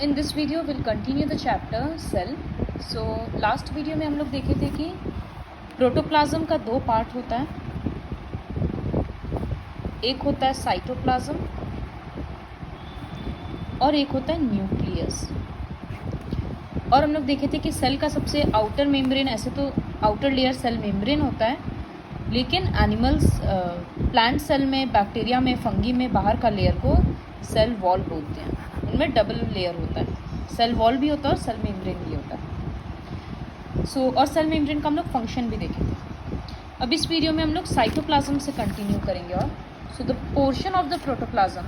In this video we'll continue the chapter cell. So last video में हम लोग देखे थे कि प्रोटोप्लाज्म का दो पार्ट होता है, एक होता है साइटोप्लाज्म और एक होता है न्यूक्लियस। और हम लोग देखे थे कि सेल का सबसे आउटर मेम्ब्रेन, ऐसे तो आउटर लेयर सेल मेम्ब्रेन होता है, लेकिन एनिमल्स प्लांट सेल में, बैक्टीरिया में, फंगी में बाहर का लेयर को सेल वॉल बोलते हैं। उनमें डबल लेयर होता है, सेल वॉल भी होता है और सेल मेम्ब्रेन भी होता है। और सेल मेम्ब्रेन का हम लोग फंक्शन भी देखेंगे। अब इस वीडियो में हम लोग साइटोप्लाज्म से कंटिन्यू करेंगे। और the portion of the protoplasm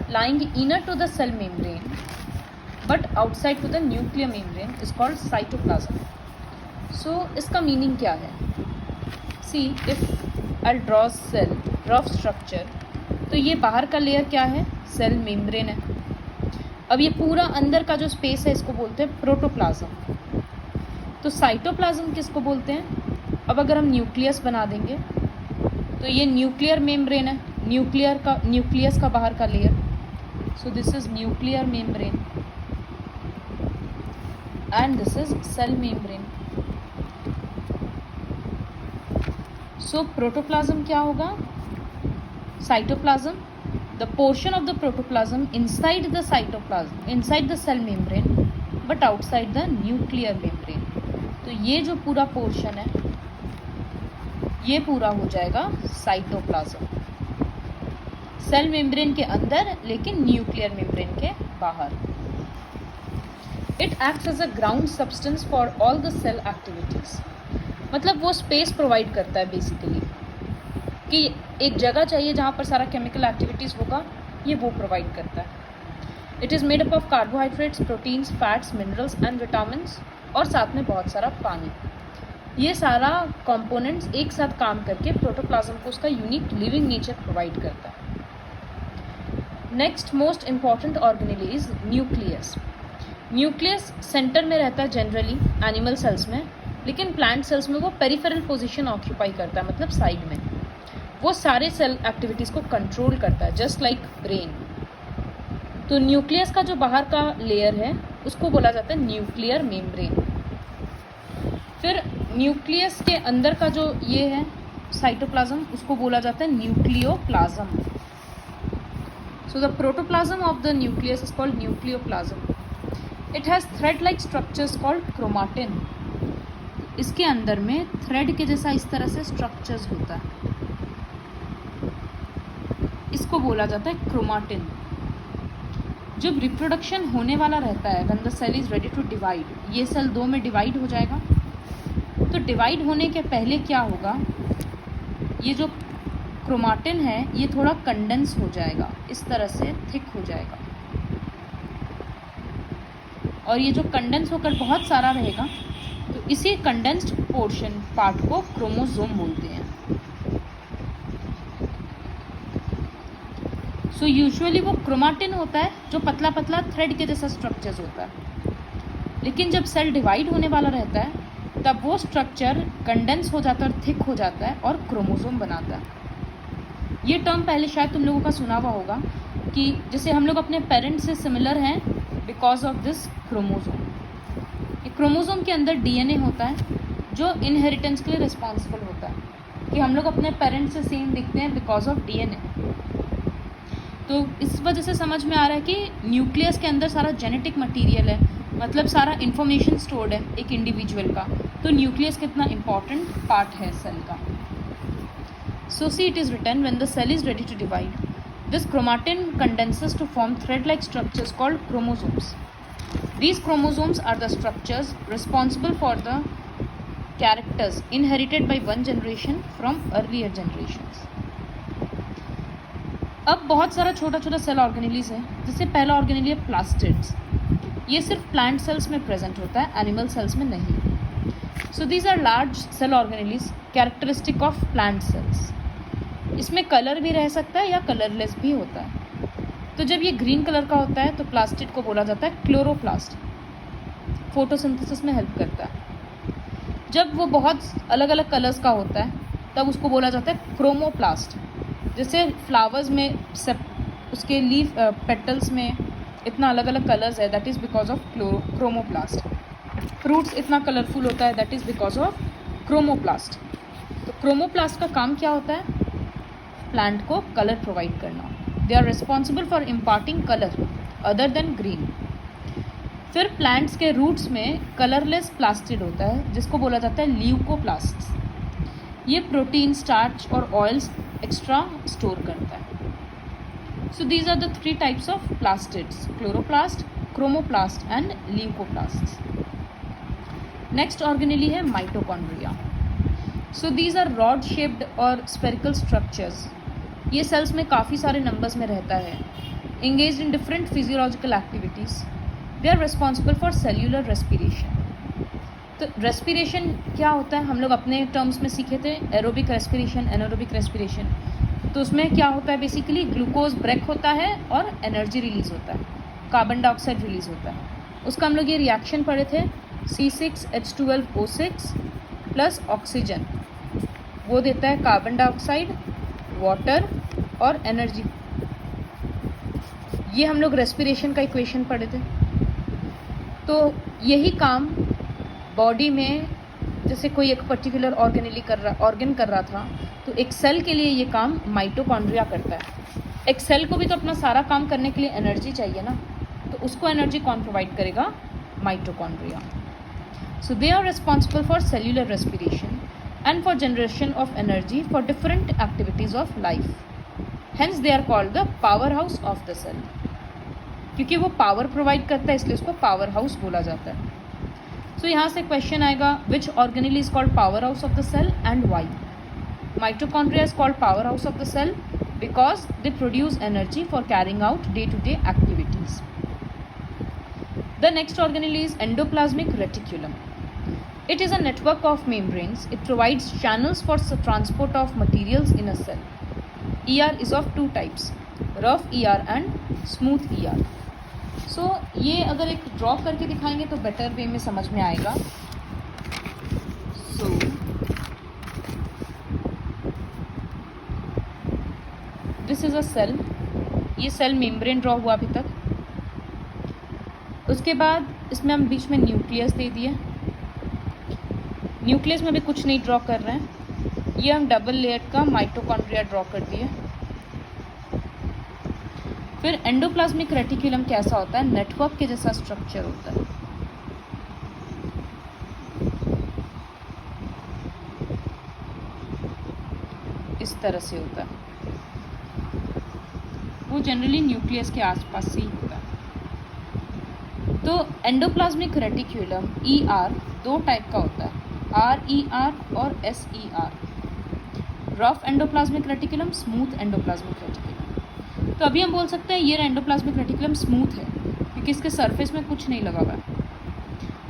lying inner to the cell membrane but outside to the nuclear membrane is called cytoplasm. So इसका मीनिंग क्या है? See, if I'll draw cell rough structure, तो ये बाहर का लेयर क्या है? सेल मेम्ब्रेन है। अब ये पूरा अंदर का जो स्पेस है इसको बोलते हैं प्रोटोप्लाज्म। तो साइटोप्लाज्म किसको बोलते हैं? अब अगर हम न्यूक्लियस बना देंगे तो ये न्यूक्लियर मेम्ब्रेन है, न्यूक्लियस का बाहर का layer. So this is nuclear membrane and this is cell membrane. So protoplasm क्या होगा? Cytoplasm, the portion of the protoplasm inside the cytoplasm, inside the cell membrane, but outside the nuclear membrane. तो ये जो पूरा portion है ये पूरा हो जाएगा साइटोप्लाज्म, सेल मेम्ब्रेन के अंदर लेकिन न्यूक्लियर मेम्ब्रेन के बाहर। It acts as a ground substance for all the cell activities. मतलब वो स्पेस प्रोवाइड करता है बेसिकली, कि एक जगह चाहिए जहाँ पर सारा केमिकल एक्टिविटीज़ होगा, ये वो प्रोवाइड करता है। It is made up of carbohydrates, proteins, fats, minerals and vitamins, और साथ में बहुत सारा पानी। ये सारा कंपोनेंट्स एक साथ काम करके प्रोटोप्लाज्म को उसका यूनिक लिविंग नेचर प्रोवाइड करता है। Next most important organelle is nucleus. Nucleus centre में रहता है जनरली एनिमल सेल्स में, लेकिन प्लांट सेल्स में वो पेरिफेरल पोजीशन ऑक्यूपाई करता है, मतलब साइड में। वो सारे सेल एक्टिविटीज़ को कंट्रोल करता है, जस्ट लाइक ब्रेन। तो न्यूक्लियस का जो बाहर का लेयर है उसको बोला जाता है न्यूक्लियर मेम्ब्रेन। फिर न्यूक्लियस के अंदर का जो ये है साइटोप्लाज्म, उसको बोला जाता है nucleoplasm. So the protoplasm of the nucleus is called nucleoplasm. It has thread-like structures called chromatin. इसके अंदर में थ्रेड के जैसा इस तरह से स्ट्रक्चर्स होता है, इसको बोला जाता है क्रोमाटिन। जब रिप्रोडक्शन होने वाला रहता है, when the cell is ready to divide, ये सेल दो में डिवाइड हो जाएगा। तो डिवाइड होने के पहले क्या होगा, ये जो क्रोमाटिन है ये थोड़ा कंडेंस हो जाएगा, इस तरह से थिक हो जाएगा। और ये जो कंडेंस होकर बहुत सारा रहेगा, तो इसी कंडेंस्ड पोर्शन पार्ट को क्रोमोसोम बोलते हैं। सो यूजुअली वो क्रोमाटिन होता है जो पतला पतला थ्रेड के जैसा स्ट्रक्चर्स होता है, लेकिन जब सेल डिवाइड होने वाला रहता है तब वो स्ट्रक्चर कंडेंस हो जाता है और थिक हो जाता है और क्रोमोसोम बनाता है। ये टर्म पहले शायद तुम लोगों का सुना हुआ होगा कि जैसे हम लोग अपने पेरेंट्स से सिमिलर हैं बिकॉज ऑफ दिस क्रोमोसोम। ये क्रोमोसोम के अंदर डीएनए होता है जो इनहेरिटेंस के लिए रिस्पॉन्सिबल होता है, कि हम लोग अपने पेरेंट्स से सेम दिखते हैं बिकॉज ऑफ डीएनए। तो इस वजह से समझ में आ रहा है कि न्यूक्लियस के अंदर सारा जेनेटिक मटीरियल है, मतलब सारा इन्फॉर्मेशन स्टोर्ड है एक इंडिविजुअल का। तो न्यूक्लियस कितना इम्पॉर्टेंट पार्ट है सेल का। So see, it is written, when the cell is ready to divide, this chromatin condenses to form thread-like structures called chromosomes. These chromosomes are the structures responsible for the characters inherited by one generation from earlier generations. अब बहुत सारा छोटा छोटा cell organelles है, जिससे पहला organelle है plastids. ये सिर्फ प्लांट सेल्स में प्रेजेंट होता है, एनिमल सेल्स में नहीं। So these are large cell organelles characteristic of plant cells. इसमें कलर भी रह सकता है या कलरलेस भी होता है। तो जब ये ग्रीन कलर का होता है तो प्लास्टिड को बोला जाता है क्लोरोप्लास्ट, फोटोसिंथेसिस में हेल्प करता है। जब वो बहुत अलग अलग कलर्स का होता है तब उसको बोला जाता है क्रोमोप्लास्ट। जैसे फ्लावर्स में उसके लीफ पेटल्स में इतना अलग अलग कलर्स है, that is because of chromoplast. Fruits इतना कलरफुल होता है, that is because of chromoplast. तो क्रोमोप्लास्ट का काम क्या होता है? प्लांट को कलर प्रोवाइड करना। They are responsible for imparting colour other than green. फिर प्लांट्स के रूट्स में कलरलेस प्लास्टिड होता है जिसको बोला जाता है ल्यूकोप्लास्ट्स। ये प्रोटीन, स्टार्च और ऑयल्स एक्स्ट्रा स्टोर करता है। So these are the 3 types of plastids: chloroplast, chromoplast and leucoplasts. Next organelle है mitochondria. So these are rod shaped और स्फेरिकल स्ट्रक्चर्स। ये सेल्स में काफ़ी सारे नंबर्स में रहता है। engaged in different physiological activities. They are responsible for cellular respiration. तो रेस्पिरेशन क्या होता है? हम लोग अपने टर्म्स में सीखे थे, एरोबिक रेस्पिरेशन, एनारोबिक रेस्पिरेशन। तो उसमें क्या होता है? बेसिकली ग्लूकोज ब्रेक होता है और एनर्जी रिलीज होता है, कार्बन डाइऑक्साइड रिलीज होता है। उसका हम लोग ये रिएक्शन पढ़े थे, C6H12O6 प्लस ऑक्सीजन, वो देता है कार्बन डाइऑक्साइड, वाटर और एनर्जी। ये हम लोग रेस्पिरेशन का इक्वेशन पढ़े थे। तो यही काम बॉडी में, जैसे कोई एक पर्टिकुलर ऑर्गन कर रहा था, तो एक सेल के लिए ये काम माइटोकॉन्ड्रिया करता है। एक सेल को भी तो अपना सारा काम करने के लिए एनर्जी चाहिए ना, तो उसको एनर्जी कौन प्रोवाइड करेगा? Mitochondria. So they are responsible for cellular respiration and for generation of energy for different activities of life. Hence they are called the power house of the cell. क्योंकि वो power provide करता है इसलिए उसको power house बोला जाता है। सो यहाँ से क्वेश्चन आएगा, which organelle is called power house of the cell and why? Mitochondria is called power house of the cell because they produce energy for carrying out day to day activities. The next organelle is endoplasmic reticulum. It is a network of membranes. It provides channels for transport of materials in a cell. ER is of 2 types, rough ER and smooth ER. So ये अगर एक draw करके दिखाएंगे तो better way में समझ में आएगा. So this is a cell. ये सेल मेम्ब्रेन ड्रॉ हुआ अभी तक. उसके बाद इसमें हम बीच में न्यूक्लियस दे दिए. न्यूक्लियस में भी कुछ नहीं ड्रॉ कर रहे हैं. ये हम डबल लेयर का माइटोकॉन्ड्रिया ड्रॉ कर दिए. फिर एंडोप्लाज्मिक रेटिक्यूलम कैसा होता है? नेटवर्क के जैसा स्ट्रक्चर होता है. इस तरह से होता है. वो जनरली न्यूक्लियस के आसपास से ही होता है. तो एंडोप्लाज्मिक रेटिक्यूलम ER 2 टाइप का होता है, RER और SER. Rough endoplasmic reticulum, smooth endoplasmic reticulum. तो अभी हम बोल सकते हैं ये एंडोप्लाज्मिक रेटिकुलम स्मूथ है क्योंकि इसके सरफेस में कुछ नहीं लगा हुआ है.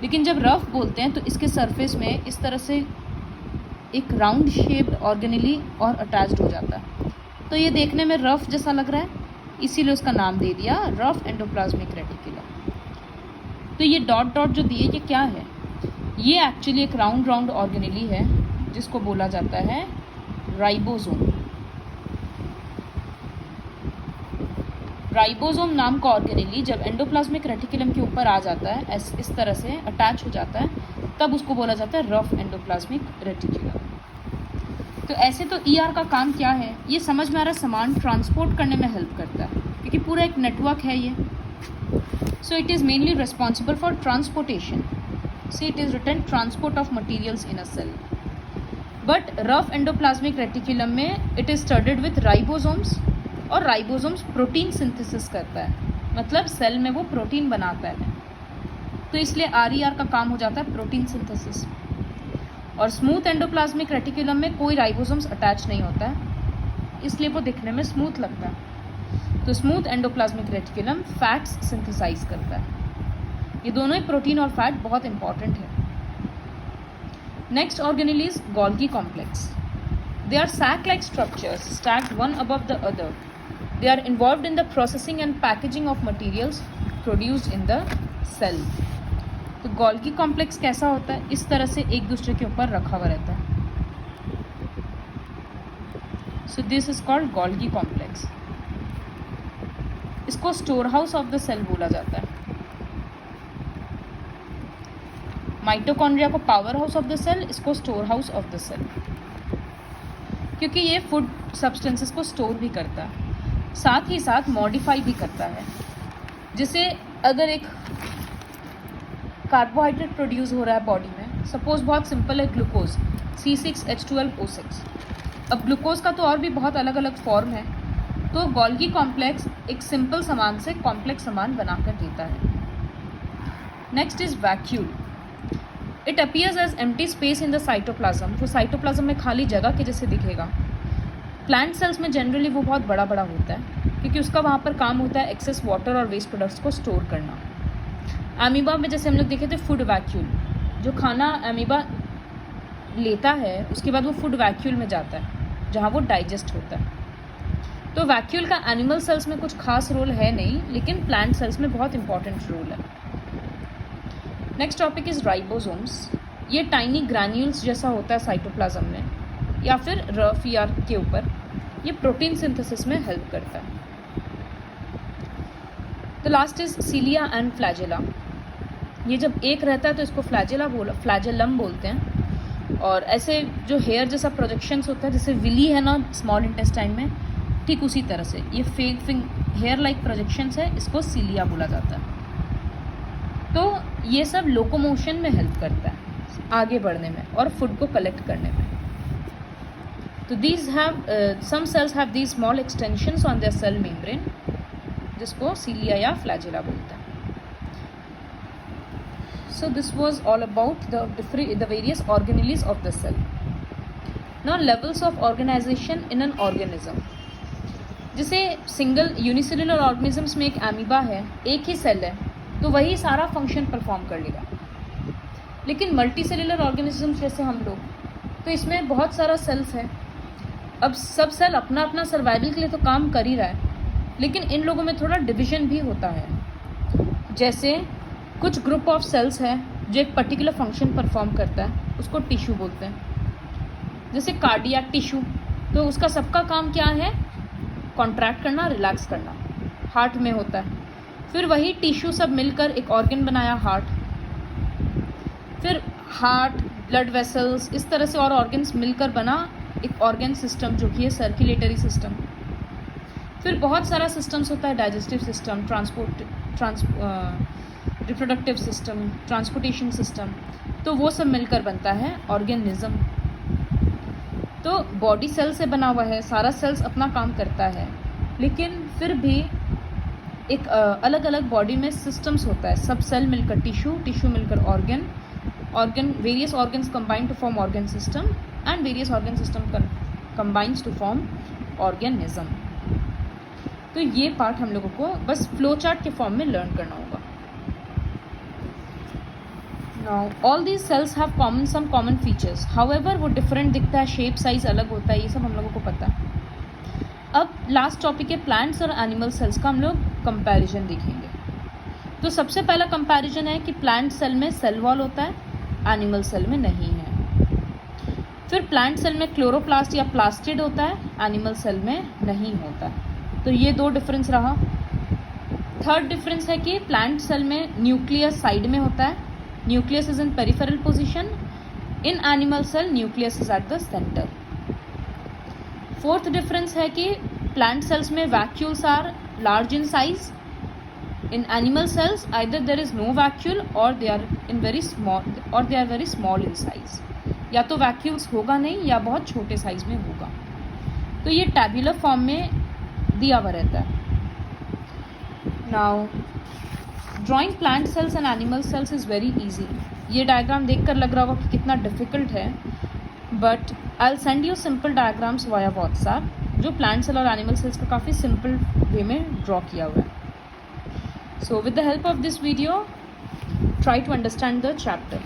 लेकिन जब रफ बोलते हैं तो इसके सरफेस में इस तरह से एक राउंड शेप्ड ऑर्गेनेली और अटैच्ड हो जाता है. तो ये देखने में रफ जैसा लग रहा है, इसीलिए उसका नाम दे दिया रफ एंडोप्लाज्मिक रेटिकुलम. तो ये डॉट डॉट जो दिए ये क्या है? ये एक्चुअली एक राउंड ऑर्गेनेली है जिसको बोला जाता है राइबोसोम. राइबोसोम नाम का ऑर्गेनेली जब एंडोप्लाज्मिक रेटिकुलम के ऊपर आ जाता है, इस तरह से अटैच हो जाता है, तब उसको बोला जाता है रफ एंडोप्लाज्मिक रेटिकुलम. तो ऐसे तो ER का काम क्या है? ये समझ में आ रहा है, सामान ट्रांसपोर्ट करने में हेल्प करता है क्योंकि पूरा एक नेटवर्क है ये. So it is mainly responsible for transportation. See, it is written transport of materials in a cell. But rough endoplasmic reticulum में it is studded with ribosomes और राइबोसोम्स प्रोटीन सिंथेसिस करता है, मतलब सेल में वो protein बनाता है. तो इसलिए RER का काम हो जाता है प्रोटीन सिंथेसिस. और स्मूथ एंडोप्लाज्मिक रेटिकुलम में कोई राइबोसोम्स अटैच नहीं होता है, इसलिए वो दिखने में स्मूथ लगता है. तो smooth endoplasmic reticulum fats synthesise करता है. ये दोनों ही प्रोटीन और फैट बहुत इंपॉर्टेंट है. Next organelle is Golgi complex. They are sac like structures stacked one above the other. They are involved in the processing and packaging of materials produced in the cell. तो Golgi complex कैसा होता है? इस तरह से एक दूसरे के ऊपर रखा हुआ रहता है. So this is called Golgi complex. इसको storehouse of the cell बोला जाता है। माइटोकॉन्ड्रिया को power house of the cell, इसको storehouse of the cell, क्योंकि ये फूड सब्सटेंसेस को स्टोर भी करता है, साथ ही साथ मॉडिफाई भी करता है। जिसे अगर एक कार्बोहाइड्रेट प्रोड्यूस हो रहा है बॉडी में, सपोज बहुत सिंपल है ग्लूकोज C6H12O6। अब ग्लूकोज का तो और भी बहुत अलग अलग फॉर्म है, तो गोल्गी कॉम्प्लेक्स एक सिंपल सामान से कॉम्प्लेक्स सामान बनाकर देता है। Next is vacuole. It appears as empty space in the cytoplasm. वो साइटोप्लाज्म में खाली जगह के जैसे दिखेगा। प्लांट सेल्स में जनरली वो बहुत बड़ा बड़ा होता है, क्योंकि उसका वहाँ पर काम होता है एक्सेस वाटर और वेस्ट प्रोडक्ट्स को स्टोर करना। अमीबा में जैसे हम लोग देखे थे फूड वैक्यूल, जो खाना अमीबा लेता है उसके बाद वो फूड वैक्यूल में जाता है, जहाँ वो डाइजेस्ट होता है। तो वैक्यूल का एनिमल सेल्स में कुछ खास रोल है नहीं, लेकिन प्लांट सेल्स में बहुत इंपॉर्टेंट रोल है। Next topic is ribosomes. ये टाइनी ग्रैन्यूल्स जैसा होता है साइटोप्लाज्म में या फिर रफ यार के ऊपर। ये प्रोटीन सिंथेसिस में हेल्प करता है। तो last is cilia and flagella. ये जब एक रहता है तो इसको फ्लैजेलम बोलते हैं। और ऐसे जो हेयर जैसा प्रोजेक्शंस होता है, जैसे विली है ना स्मॉल इंटेस्टाइन में, ठीक उसी तरह से ये हेयर लाइक प्रोजेक्शंस है, इसको सीलिया बोला जाता है। तो ये सब लोकोमोशन में हेल्प करता है, आगे बढ़ने में और फूड को कलेक्ट करने में। तो these have some cells have these small extensions on their cell membrane, जिसको सीलिया या फ्लैजेला बोलते हैं। So this was all about the various organelles of the cell. Now levels of organization in an organism. जैसे single unicellular organisms में एक amoeba है, एक ही cell है, तो वही सारा फंक्शन परफॉर्म कर लेगा। लेकिन मल्टी सेलुलर ऑर्गेनिजम्स जैसे हम लोग, तो इसमें बहुत सारा सेल्स है। अब सब सेल अपना अपना सर्वाइवल के लिए तो काम कर ही रहा है, लेकिन इन लोगों में थोड़ा डिवीजन भी होता है। जैसे कुछ ग्रुप ऑफ सेल्स है जो एक पर्टिकुलर फंक्शन परफॉर्म करता है, उसको टिश्यू बोलते हैं। जैसे कार्डियक टिश्यू, तो उसका सबका काम क्या है? कॉन्ट्रैक्ट करना, रिलैक्स करना। हार्ट में होता है। फिर वही टिश्यू सब मिलकर एक ऑर्गन बनाया, हार्ट। फिर हार्ट, ब्लड वेसल्स, इस तरह से और ऑर्गन्स मिलकर बना एक ऑर्गन सिस्टम, जो कि है सर्कुलेटरी सिस्टम। फिर बहुत सारा सिस्टम्स होता है, digestive system, reproductive system, transportation system. तो वो सब मिलकर बनता है ऑर्गेनिज्म। तो बॉडी सेल से बना हुआ है, सारा सेल्स अपना काम करता है, लेकिन फिर भी एक अलग अलग बॉडी में सिस्टम्स होता है। सब सेल मिलकर टिश्यू, टिश्यू मिलकर organ, various organs combine to form organ system, and various organ system combines to form organism. तो ये पार्ट हम लोगों को बस फ्लो चार्ट के फॉर्म में लर्न करना होगा। Now, all these cells have some common features. However, वो डिफरेंट दिखता है, शेप साइज अलग होता है, ये सब हम लोगों को पता है। अब लास्ट टॉपिक है प्लांट्स और एनिमल सेल्स का हम लोग कंपैरिजन देखेंगे। तो सबसे पहला कंपैरिजन है कि प्लांट सेल में सेल वॉल होता है, एनिमल सेल में नहीं है। फिर प्लांट सेल में क्लोरोप्लास्ट या प्लास्टिड होता है, एनिमल सेल में नहीं होता है। तो ये दो डिफरेंस रहा। थर्ड डिफरेंस है कि प्लांट सेल में न्यूक्लियस साइड में होता है, nucleus is in peripheral position. In animal cell, nucleus is at the center. Fourth difference है कि plant cells में vacuoles are large in size. In animal cells, either there is no vacuole or they are very small in size. या तो vacuoles होगा नहीं या बहुत छोटे साइज में होगा। तो ये tabular form में दिया हुआ रहता है। Now, drawing plant cells and animal cells is very easy. ये डायग्राम देखकर लग रहा होगा कि कितना डिफिकल्ट है, but I will send you simple diagrams via WhatsApp, जो प्लांट सेल और एनिमल सेल्स का काफ़ी सिंपल वे में ड्रॉ किया हुआ है। So with the help of this video, try to understand the chapter.